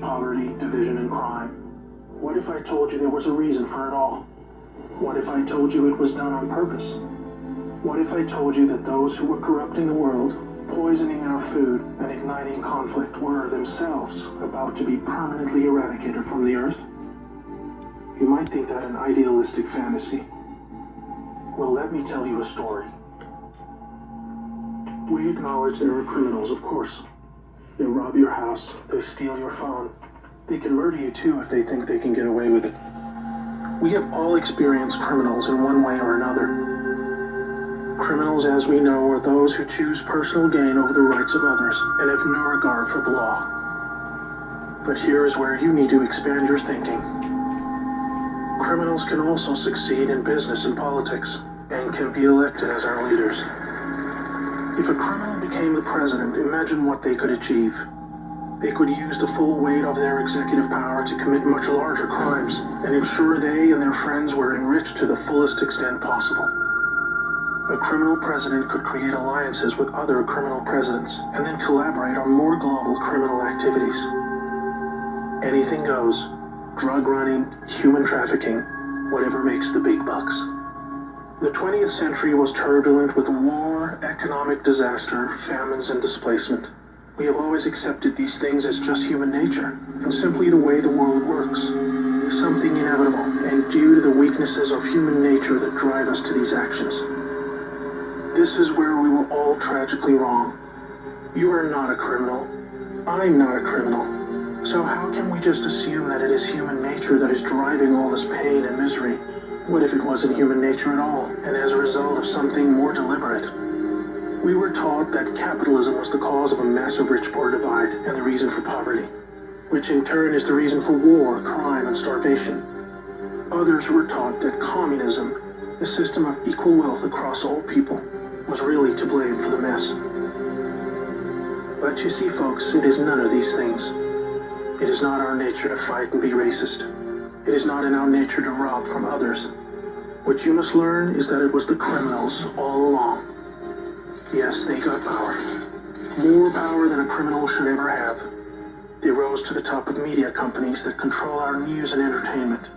poverty, division, and crime? What if I told you there was a reason for it all? What if I told you it was done on purpose? What if I told you that those who were corrupting the world, poisoning our food, and igniting conflict were themselves about to be permanently eradicated from the earth? You might think that an idealistic fantasy. Well, let me tell you a story. We acknowledge there are criminals, of course. They rob your house, they steal your phone. They can murder you too if they think they can get away with it. We have all experienced criminals in one way or another. Criminals, as we know, are those who choose personal gain over the rights of others and have no regard for the law. But here is where you need to expand your thinking. Criminals can also succeed in business and politics, and can be elected as our leaders. If a criminal became the president, imagine what they could achieve. They could use the full weight of their executive power to commit much larger crimes, and ensure they and their friends were enriched to the fullest extent possible. A criminal president could create alliances with other criminal presidents, and then collaborate on more global criminal activities. Anything goes. Drug running, human trafficking, whatever makes the big bucks. The 20th century was turbulent with war, economic disaster, famines, and displacement. We have always accepted these things as just human nature, and simply the way the world works. Something inevitable, and due to the weaknesses of human nature that drive us to these actions. This is where we were all tragically wrong. You are not a criminal. I'm not a criminal. So how can we just assume that it is human nature that is driving all this pain and misery? What if it wasn't human nature at all, and as a result of something more deliberate? We were taught that capitalism was the cause of a massive rich-poor divide and the reason for poverty, which in turn is the reason for war, crime, and starvation. Others were taught that communism, the system of equal wealth across all people, was really to blame for the mess. But you see, folks, it is none of these things. It is not our nature to fight and be racist. It is not in our nature to rob from others. What you must learn is that it was the criminals all along. Yes, they got power. More power than a criminal should ever have. They rose to the top of media companies that control our news and entertainment.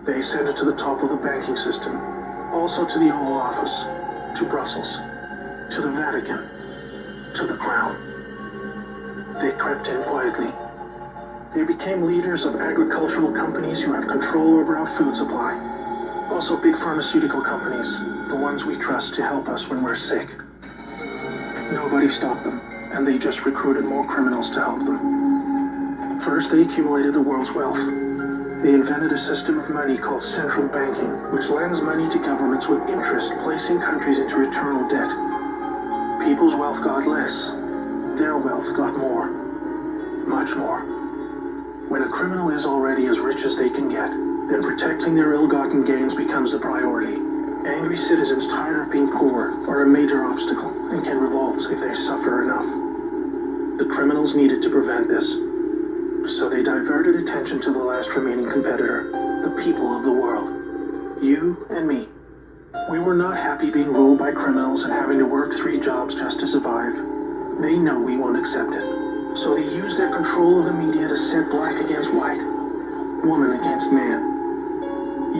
They ascended to the top of the banking system, also to the Oval Office, to Brussels, to the Vatican, to the Crown. They crept in quietly. They became leaders of agricultural companies who have control over our food supply. Also big pharmaceutical companies, the ones we trust to help us when we're sick. Nobody stopped them, and they just recruited more criminals to help them. First, they accumulated the world's wealth. They invented a system of money called central banking, which lends money to governments with interest, placing countries into eternal debt. People's wealth got less. Their wealth got more. Much more. When a criminal is already as rich as they can get, then protecting their ill-gotten gains becomes the priority. Angry citizens tired of being poor are a major obstacle and can revolt if they suffer enough. The criminals needed to prevent this, so they diverted attention to the last remaining competitor, the people of the world. You and me. We were not happy being ruled by criminals and having to work 3 jobs just to survive. They know we won't accept it, so they use their control of the media to set black against white, woman against man,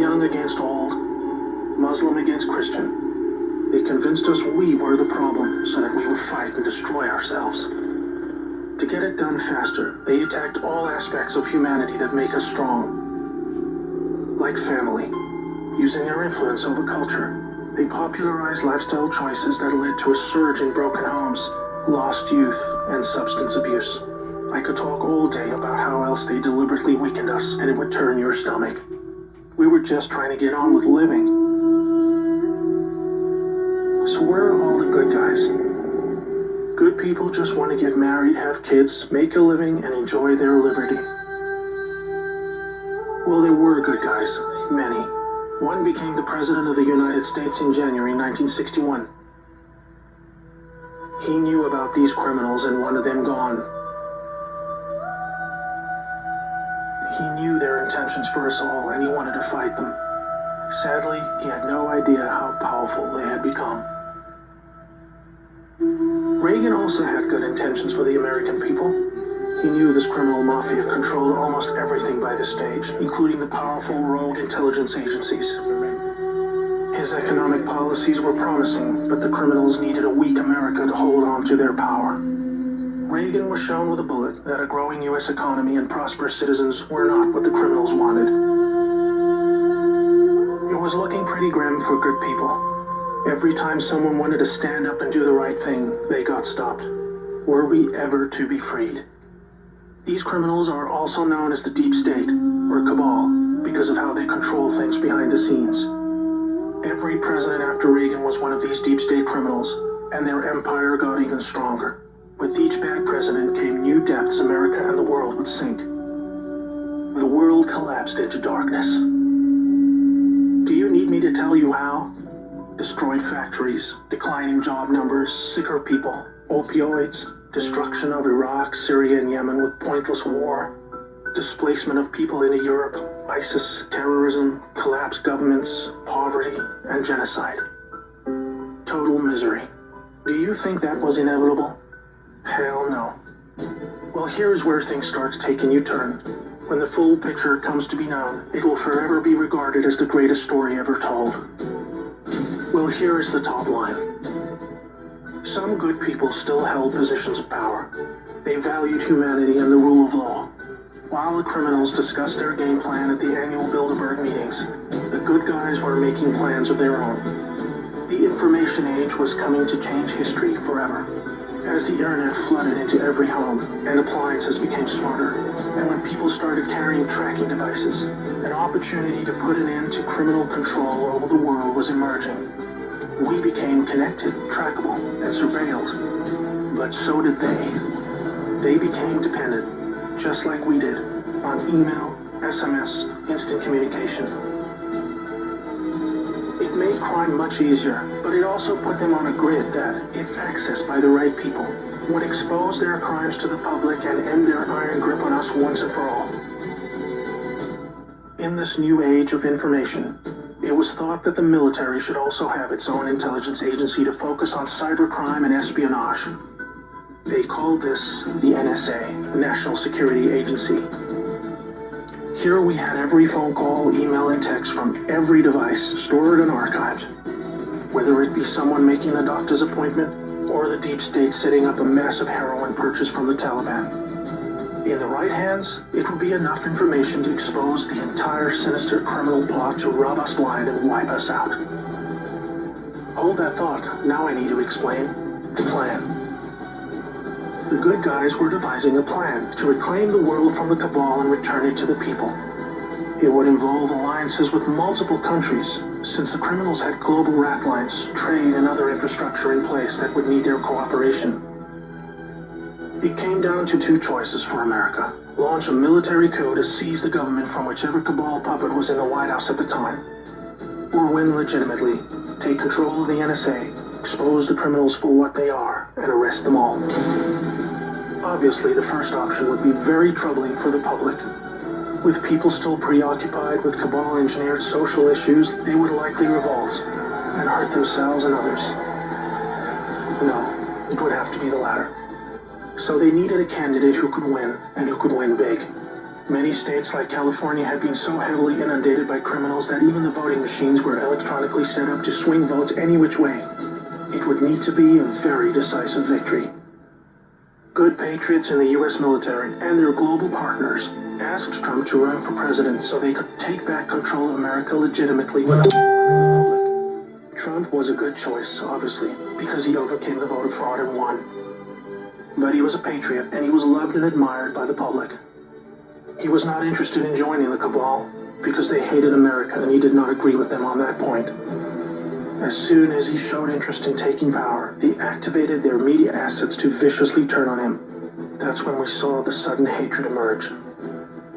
young against old, Muslim against Christian. They convinced us we were the problem so that we would fight and destroy ourselves. To get it done faster, they attacked all aspects of humanity that make us strong. Like family, using their influence over culture, they popularized lifestyle choices that led to a surge in broken homes, lost youth, and substance abuse. I could talk all day about how else they deliberately weakened us, and it would turn your stomach. We were just trying to get on with living. So where are all the good guys? Good people just want to get married, have kids, make a living, and enjoy their liberty. Well, there were good guys, many. One became the President of the United States in January 1961. He knew about these criminals and wanted them gone. He knew their intentions for us all, and he wanted to fight them. Sadly, he had no idea how powerful they had become. Reagan also had good intentions for the American people. He knew this criminal mafia controlled almost everything by this stage, including the powerful rogue intelligence agencies. His economic policies were promising, but the criminals needed a weak America to hold on to their power. Reagan was shown with a bullet that a growing U.S. economy and prosperous citizens were not what the criminals wanted. It was looking pretty grim for good people. Every time someone wanted to stand up and do the right thing, they got stopped. Were we ever to be freed? These criminals are also known as the Deep State, or Cabal, because of how they control things behind the scenes. Every president after Reagan was one of these Deep State criminals, and their empire got even stronger. With each bad president came new depths America and the world would sink. The world collapsed into darkness. Do you need me to tell you how? Destroyed factories, declining job numbers, sicker people, opioids, destruction of Iraq, Syria, and Yemen with pointless war, displacement of people into Europe, ISIS, terrorism, collapsed governments, poverty, and genocide. Total misery. Do you think that was inevitable? Hell no. Well, here's where things start to take a new turn. When the full picture comes to be known, it will forever be regarded as the greatest story ever told. Well, here is the top line. Some good people still held positions of power. They valued humanity and the rule of law. While the criminals discussed their game plan at the annual Bilderberg meetings, the good guys were making plans of their own. The information age was coming to change history forever. As the internet flooded into every home and appliances became smarter, and when people started carrying tracking devices, an opportunity to put an end to criminal control over the world was emerging. We became connected, trackable, and surveilled. But so did they. They became dependent, just like we did, on email, SMS, instant communication. It made crime much easier, but it also put them on a grid that, if accessed by the right people, would expose their crimes to the public and end their iron grip on us once and for all. In this new age of information, it was thought that the military should also have its own intelligence agency to focus on cybercrime and espionage. They called this the NSA, the National Security Agency. Here we had every phone call, email, and text from every device stored and archived. Whether it be someone making a doctor's appointment, or the deep state setting up a massive heroin purchase from the Taliban. In the right hands, it would be enough information to expose the entire sinister criminal plot to rob us blind and wipe us out. Hold that thought, now I need to explain the plan. The good guys were devising a plan to reclaim the world from the cabal and return it to the people. It would involve alliances with multiple countries, since the criminals had global rat lines, trade, and other infrastructure in place that would need their cooperation. It came down to two choices for America. Launch a military coup to seize the government from whichever cabal puppet was in the White House at the time. Or win legitimately, take control of the NSA, expose the criminals for what they are, and arrest them all. Obviously, the first option would be very troubling for the public. With people still preoccupied with cabal-engineered social issues, they would likely revolt and hurt themselves and others. No, it would have to be the latter. So they needed a candidate who could win, and who could win big. Many states like California had been so heavily inundated by criminals that even the voting machines were electronically set up to swing votes any which way. It would need to be a very decisive victory. Good patriots in the U.S. military and their global partners asked Trump to run for president so they could take back control of America legitimately without the public. Trump was a good choice, obviously, because he overcame the voter fraud and won. But he was a patriot, and he was loved and admired by the public. He was not interested in joining the cabal, because they hated America, and he did not agree with them on that point. As soon as he showed interest in taking power, they activated their media assets to viciously turn on him. That's when we saw the sudden hatred emerge.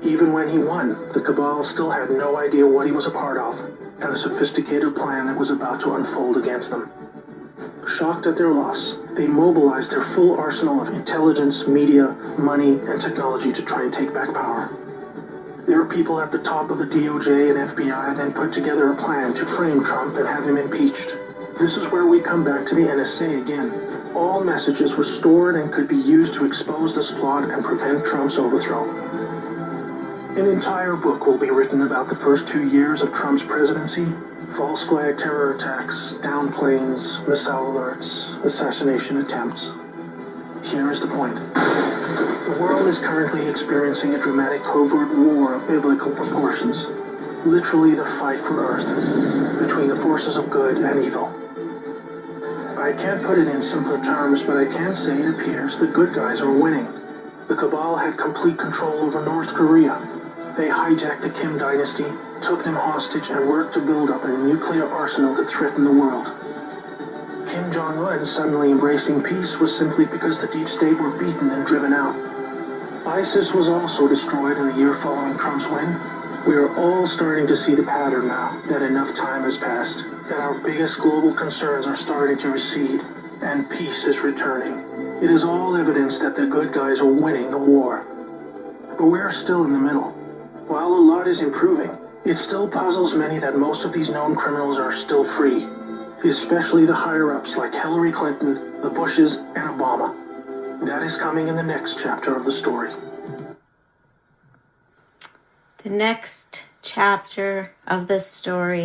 Even when he won, the cabal still had no idea what he was a part of, and the sophisticated plan that was about to unfold against them. Shocked at their loss, they mobilized their full arsenal of intelligence, media, money, and technology to try and take back power. There are people at the top of the DOJ and FBI then put together a plan to frame Trump and have him impeached. This is where we come back to the NSA again. All messages were stored and could be used to expose this plot and prevent Trump's overthrow. An entire book will be written about the first 2 years of Trump's presidency. False flag terror attacks, downed planes, missile alerts, assassination attempts. Here is the point. The world is currently experiencing a dramatic covert war of biblical proportions. Literally the fight for Earth, between the forces of good and evil. I can't put it in simpler terms, but I can say it appears the good guys are winning. The cabal had complete control over North Korea. They hijacked the Kim dynasty, took them hostage, and worked to build up a nuclear arsenal to threaten the world. Kim Jong-un suddenly embracing peace was simply because the deep state were beaten and driven out. ISIS was also destroyed in the year following Trump's win. We are all starting to see the pattern now, that enough time has passed, that our biggest global concerns are starting to recede, and peace is returning. It is all evidence that the good guys are winning the war. But we are still in the middle. While a lot is improving, it still puzzles many that most of these known criminals are still free, especially the higher-ups like Hillary Clinton, the Bushes, and Obama. That is coming in the next chapter of the story. The next chapter of the story